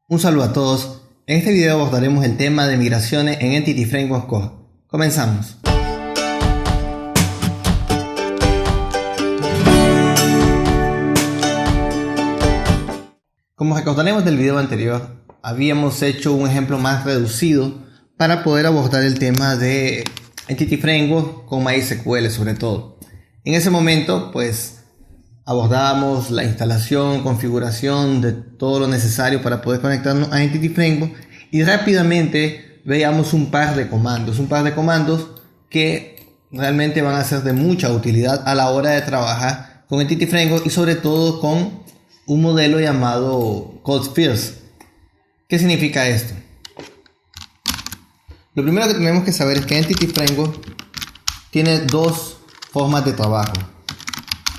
Un saludo a todos. En este video abordaremos el tema de migraciones en Entity Framework Core. Comenzamos. Como recordaremos del video anterior, habíamos hecho un ejemplo más reducido para poder abordar el tema de Entity Framework con MySQL sobre todo. En ese momento, abordábamos la instalación, configuración de todo lo necesario para poder conectarnos a Entity Framework y rápidamente veíamos un par de comandos que realmente van a ser de mucha utilidad a la hora de trabajar con Entity Framework y sobre todo con un modelo llamado CodeFirst. ¿Qué significa esto? Lo primero que tenemos que saber es que Entity Framework tiene dos formas de trabajo.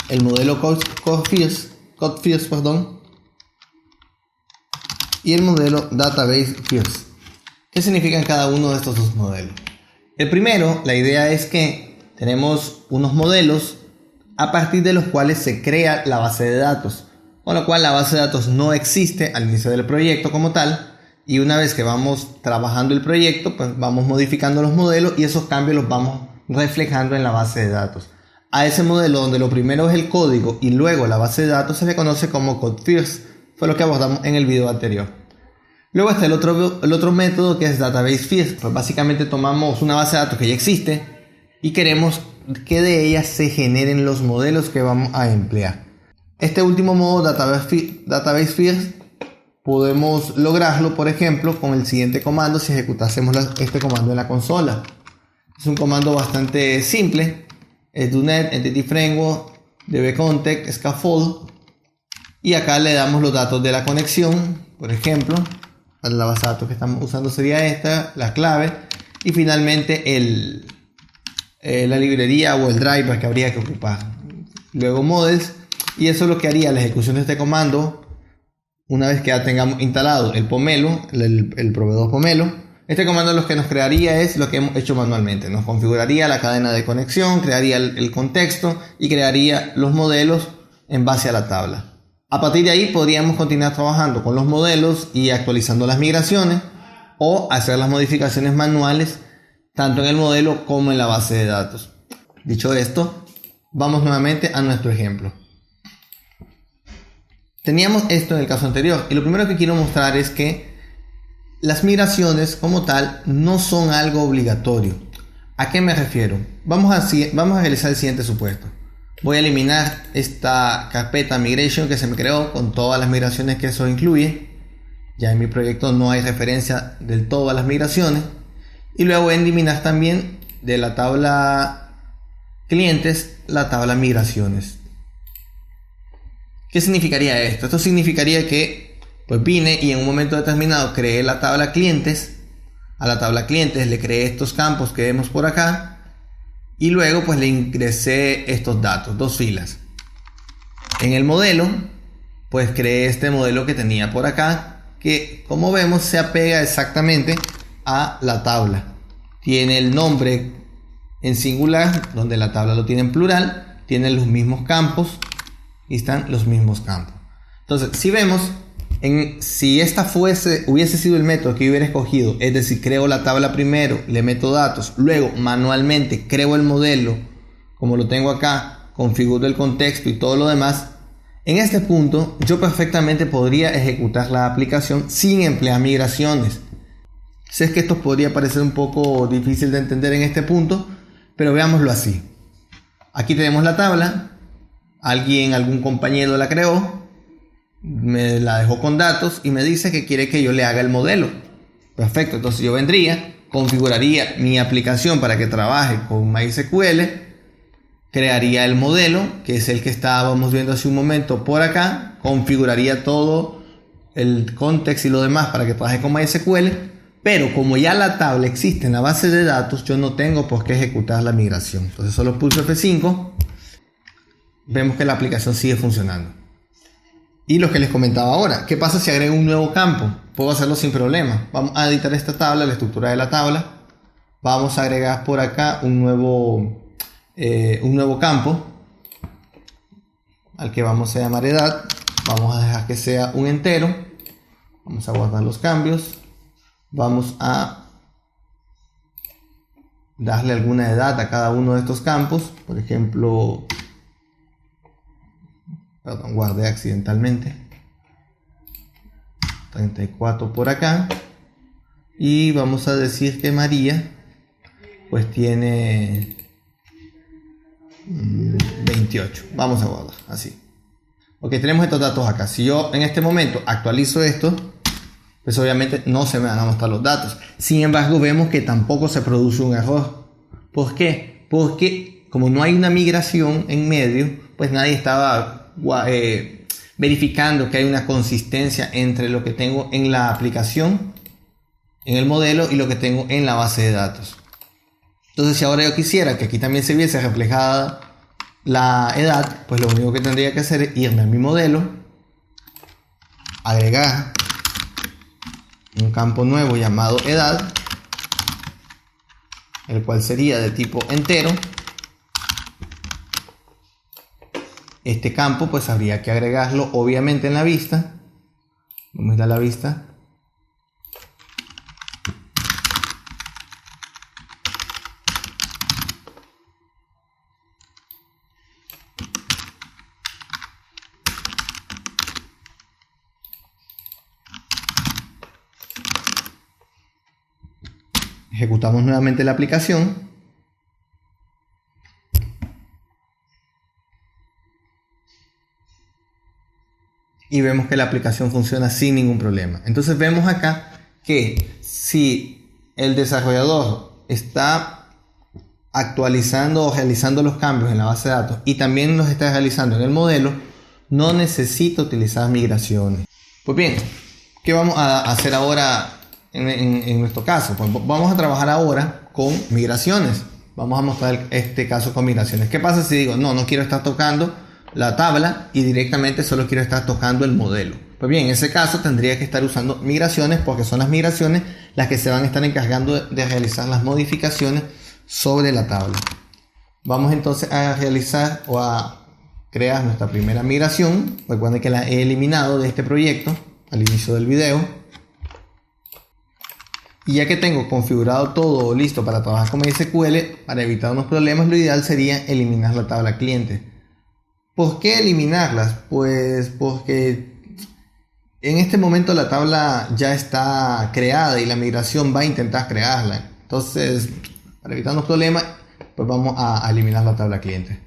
El modelo CodeFirst, y el modelo Database First. ¿Qué significan cada uno de estos dos modelos? El primero, la idea es que tenemos unos modelos a partir de los cuales se crea la base de datos, con lo cual la base de datos no existe al inicio del proyecto como tal, y una vez que vamos trabajando el proyecto, vamos modificando los modelos y esos cambios los vamos reflejando en la base de datos. A ese modelo donde lo primero es el código y luego la base de datos se le conoce como CodeFirst. Fue lo que abordamos en el video anterior. Luego está el otro método que es Database First. Básicamente tomamos una base de datos que ya existe y queremos que de ella se generen los modelos que vamos a emplear. Este último modo, Database First, podemos lograrlo, por ejemplo, con el siguiente comando si ejecutásemos este comando en la consola. Es un comando bastante simple. Es .NET, Entity Framework, dbcontext, scaffold, y acá le damos los datos de la conexión, por ejemplo, la base de datos que estamos usando sería esta, la clave, y finalmente la librería o el driver que habría que ocupar. Luego models, y eso es lo que haría la ejecución de este comando una vez que ya tengamos instalado el Pomelo, el proveedor Pomelo. Este comando lo que nos crearía es lo que hemos hecho manualmente. Nos configuraría la cadena de conexión, crearía el contexto y crearía los modelos en base a la tabla. A partir de ahí podríamos continuar trabajando con los modelos y actualizando las migraciones o hacer las modificaciones manuales tanto en el modelo como en la base de datos. Dicho esto, vamos nuevamente a nuestro ejemplo. Teníamos esto en el caso anterior y lo primero que quiero mostrar es que las migraciones como tal no son algo obligatorio. ¿A qué me refiero? Vamos a realizar el siguiente supuesto. Voy a eliminar esta carpeta migration que se me creó con todas las migraciones que eso incluye. Ya en mi proyecto no hay referencia del todo a las migraciones. Y luego voy a eliminar también de la tabla clientes la tabla migraciones. ¿Qué significaría esto? Esto significaría que vine y en un momento determinado creé la tabla clientes. A la tabla clientes le creé estos campos que vemos por acá. Y luego le ingresé estos datos, dos filas. En el modelo, creé este modelo que tenía por acá. Que como vemos se apega exactamente a la tabla. Tiene el nombre en singular, donde la tabla lo tiene en plural. Tiene los mismos campos. Y están los mismos campos. Entonces, si vemos... si esta hubiese sido el método que yo hubiera escogido, es decir, creo la tabla primero, le meto datos, luego manualmente creo el modelo, como lo tengo acá, configuro el contexto y todo lo demás, en este punto yo perfectamente podría ejecutar la aplicación sin emplear migraciones. Sé que esto podría parecer un poco difícil de entender en este punto, pero veámoslo así. Aquí tenemos la tabla, algún compañero la creó, me la dejó con datos y me dice que quiere que yo le haga el modelo. Perfecto, entonces yo vendría, configuraría mi aplicación para que trabaje con MySQL, crearía el modelo, que es el que estábamos viendo hace un momento por acá, configuraría todo el contexto y lo demás para que trabaje con MySQL, pero como ya la tabla existe en la base de datos, yo no tengo por qué ejecutar la migración. Entonces solo pulso F5, vemos que la aplicación sigue funcionando. Y lo que les comentaba ahora, ¿qué pasa si agrego un nuevo campo? Puedo hacerlo sin problema. Vamos a editar esta tabla, la estructura de la tabla. Vamos a agregar por acá un nuevo campo al que vamos a llamar edad. Vamos a dejar que sea un entero. Vamos a guardar los cambios. Vamos a darle alguna edad a cada uno de estos campos. Por ejemplo, perdón, guardé accidentalmente. 34 por acá. Y vamos a decir que María pues tiene 28. Vamos a guardar así. Ok, tenemos estos datos acá. Si yo en este momento actualizo esto, pues obviamente no se me van a mostrar los datos. Sin embargo, vemos que tampoco se produce un error. ¿Por qué? Porque como no hay una migración en medio, pues nadie estaba verificando que hay una consistencia entre lo que tengo en la aplicación, en el modelo, y lo que tengo en la base de datos. Entonces, si ahora yo quisiera que aquí también se viese reflejada la edad, pues lo único que tendría que hacer es irme a mi modelo, agregar un campo nuevo llamado edad, el cual sería de tipo entero. Este campo pues habría que agregarlo obviamente en la vista. Vamos a ir a la vista. Ejecutamos nuevamente la aplicación. Y vemos que la aplicación funciona sin ningún problema. Entonces vemos acá que si el desarrollador está actualizando o realizando los cambios en la base de datos y también los está realizando en el modelo, no necesita utilizar migraciones. Pues bien, ¿qué vamos a hacer ahora en nuestro caso? Pues vamos a trabajar ahora con migraciones. Vamos a mostrar este caso con migraciones. ¿Qué pasa si digo, no quiero estar tocando la tabla y directamente solo quiero estar tocando el modelo? Pues bien, en ese caso tendría que estar usando migraciones, porque son las migraciones las que se van a estar encargando de realizar las modificaciones sobre la tabla. Vamos entonces a realizar o a crear nuestra primera migración. Recuerden que la he eliminado de este proyecto al inicio del video. Y ya que tengo configurado todo listo para trabajar con MySQL, para evitar unos problemas, lo ideal sería eliminar la tabla cliente. ¿Por qué eliminarlas? Pues porque en este momento la tabla ya está creada y la migración va a intentar crearla. Entonces, para evitar unos problemas, pues vamos a eliminar la tabla cliente.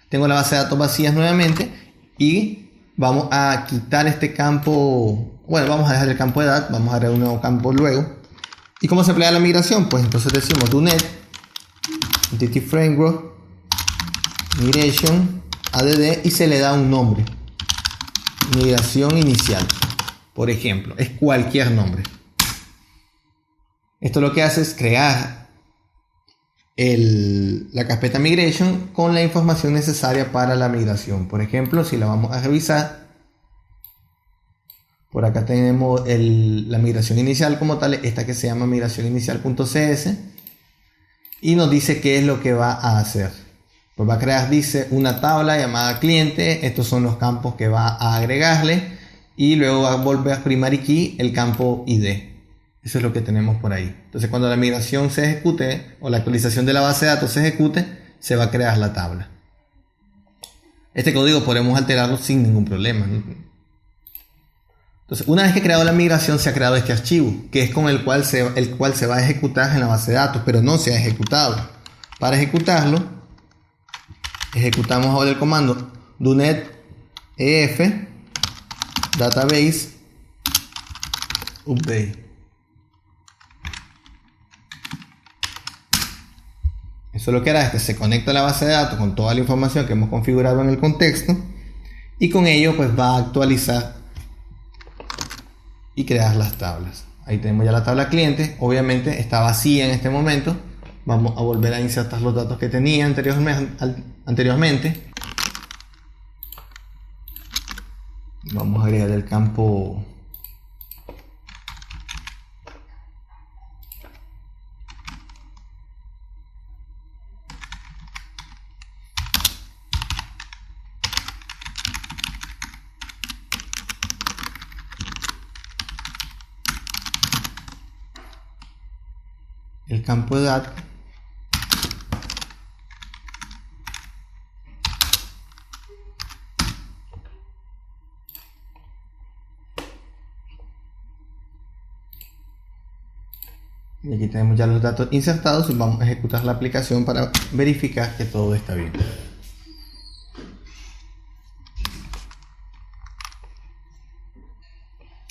Tengo la base de datos vacías nuevamente y vamos a quitar este campo. Bueno, vamos a dejar el campo de edad, vamos a agregar un nuevo campo luego. ¿Y cómo se emplea la migración? Pues entonces decimos do.NET Entity Framework Migration add y se le da un nombre. Migración inicial, por ejemplo, es cualquier nombre. Esto lo que hace es crear la carpeta Migration con la información necesaria para la migración. Por ejemplo, si la vamos a revisar, por acá tenemos la migración inicial como tal, esta que se llama migración inicial.cs, y nos dice qué es lo que va a hacer. Pues va a crear, dice, una tabla llamada cliente. Estos son los campos que va a agregarle, y luego va a volver a primary key el campo ID. Eso es lo que tenemos por ahí. Entonces, cuando la migración se ejecute o la actualización de la base de datos se ejecute, se va a crear la tabla. Este código podemos alterarlo sin ningún problema. Entonces, una vez que creado la migración, se ha creado este archivo, que es con el cual se va a ejecutar en la base de datos, pero no se ha ejecutado. Para ejecutarlo, ejecutamos ahora el comando do.NET ef database update. Eso lo que hará es que se conecta a la base de datos con toda la información que hemos configurado en el contexto, y con ello pues va a actualizar y crear las tablas. Ahí tenemos ya la tabla cliente. Obviamente está vacía en este momento. Vamos a volver a insertar los datos que tenía anteriormente. Vamos a agregar el campo el campo de datos. Y aquí tenemos ya los datos insertados y vamos a ejecutar la aplicación para verificar que todo está bien.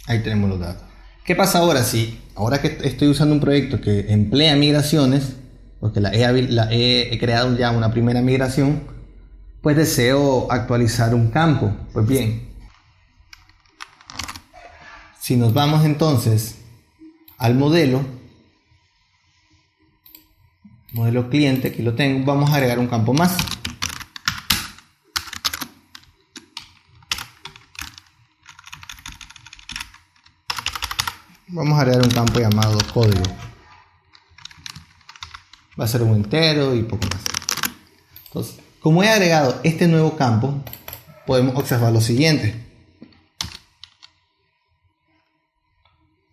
Ahí tenemos los datos. ¿Qué pasa ahora? Ahora que estoy usando un proyecto que emplea migraciones, porque he creado ya una primera migración, pues deseo actualizar un campo. Pues bien, si nos vamos entonces al modelo cliente, aquí lo tengo, vamos a agregar un campo más. Vamos a agregar un campo llamado código. Va a ser un entero y poco más. Entonces, como he agregado este nuevo campo, podemos observar lo siguiente.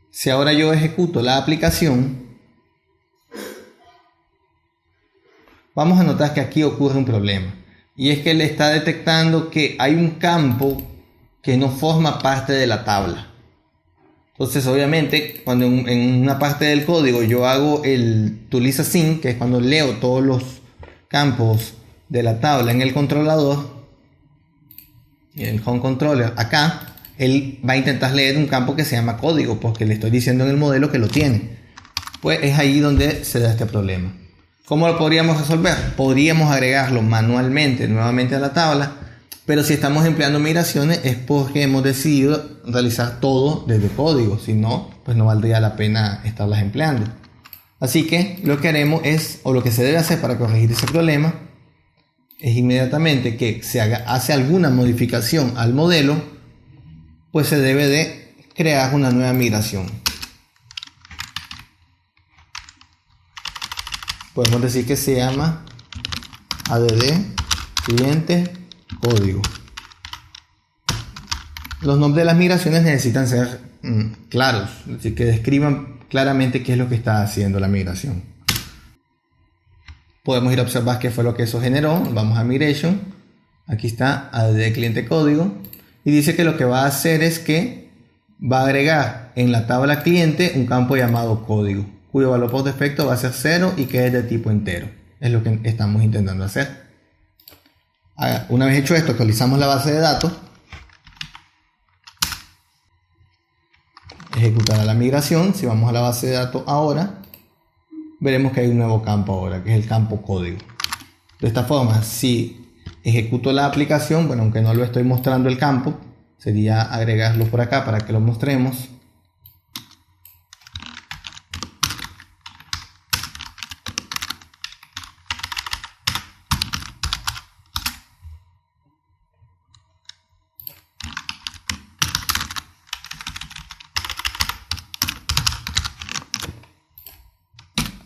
Si ahora yo ejecuto la aplicación, vamos a notar que aquí ocurre un problema. Y es que le está detectando que hay un campo que no forma parte de la tabla. Entonces, obviamente, cuando en una parte del código yo hago el toList_Assign, que es cuando leo todos los campos de la tabla en el controlador, en el home controller, acá, él va a intentar leer un campo que se llama código, porque le estoy diciendo en el modelo que lo tiene. Pues es ahí donde se da este problema. ¿Cómo lo podríamos resolver? Podríamos agregarlo manualmente nuevamente a la tabla, pero si estamos empleando migraciones es porque hemos decidido realizar todo desde código. Si no, pues no valdría la pena estarlas empleando. Así que lo que haremos es, o lo que se debe hacer para corregir ese problema, es inmediatamente que se hace alguna modificación al modelo, pues se debe de crear una nueva migración. Podemos decir que se llama add cliente código. Los nombres de las migraciones necesitan ser claros, así que describan claramente qué es lo que está haciendo la migración. Podemos ir a observar qué fue lo que eso generó. Vamos a Migration. Aquí está add cliente código y dice que lo que va a hacer es que va a agregar en la tabla cliente un campo llamado código, cuyo valor por defecto va a ser 0 y que es de tipo entero. Es lo que estamos intentando hacer. Una vez hecho esto, actualizamos la base de datos. Ejecutará la migración. Si vamos a la base de datos ahora, veremos que hay un nuevo campo ahora, que es el campo código. De esta forma, si ejecuto la aplicación, bueno, aunque no lo estoy mostrando el campo, sería agregarlo por acá para que lo mostremos.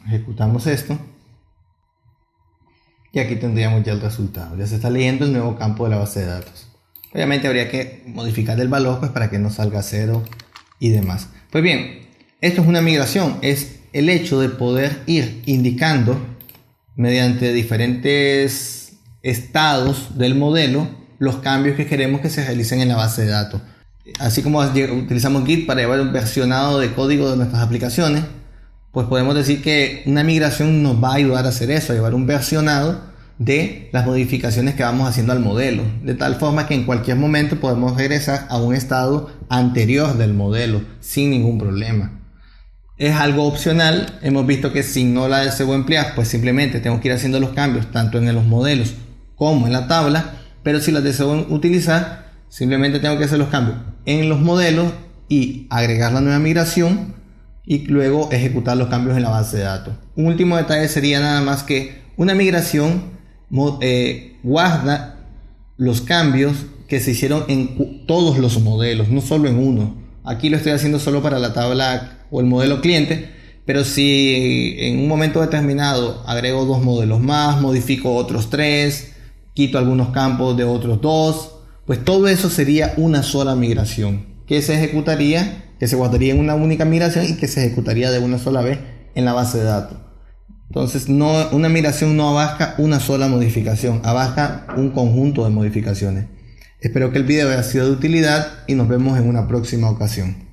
Ejecutamos esto y aquí tendríamos ya el resultado. Ya se está leyendo el nuevo campo de la base de datos. Obviamente habría que modificar el valor pues para que no salga 0 y demás. Pues bien, esto es una migración, es el hecho de poder ir indicando mediante diferentes estados del modelo los cambios que queremos que se realicen en la base de datos. Así como utilizamos Git para llevar un versionado de código de nuestras aplicaciones, pues podemos decir que una migración nos va a ayudar a hacer eso, a llevar un versionado de las modificaciones que vamos haciendo al modelo, de tal forma que en cualquier momento podemos regresar a un estado anterior del modelo sin ningún problema. Es algo opcional. Hemos visto que si no la deseo emplear, pues simplemente tengo que ir haciendo los cambios tanto en los modelos como en la tabla, pero si las deseo utilizar, simplemente tengo que hacer los cambios en los modelos y agregar la nueva migración y luego ejecutar los cambios en la base de datos. Un último detalle sería nada más que una migración guarda los cambios que se hicieron en todos los modelos, no solo en uno. Aquí lo estoy haciendo solo para la tabla o el modelo cliente, pero si en un momento determinado agrego 2 modelos más, modifico otros 3, quito algunos campos de otros 2, pues todo eso sería una sola migración que se ejecutaría, que se guardaría en una única migración y que se ejecutaría de una sola vez en la base de datos. Entonces, una migración no abarca una sola modificación, abarca un conjunto de modificaciones. Espero que el video haya sido de utilidad y nos vemos en una próxima ocasión.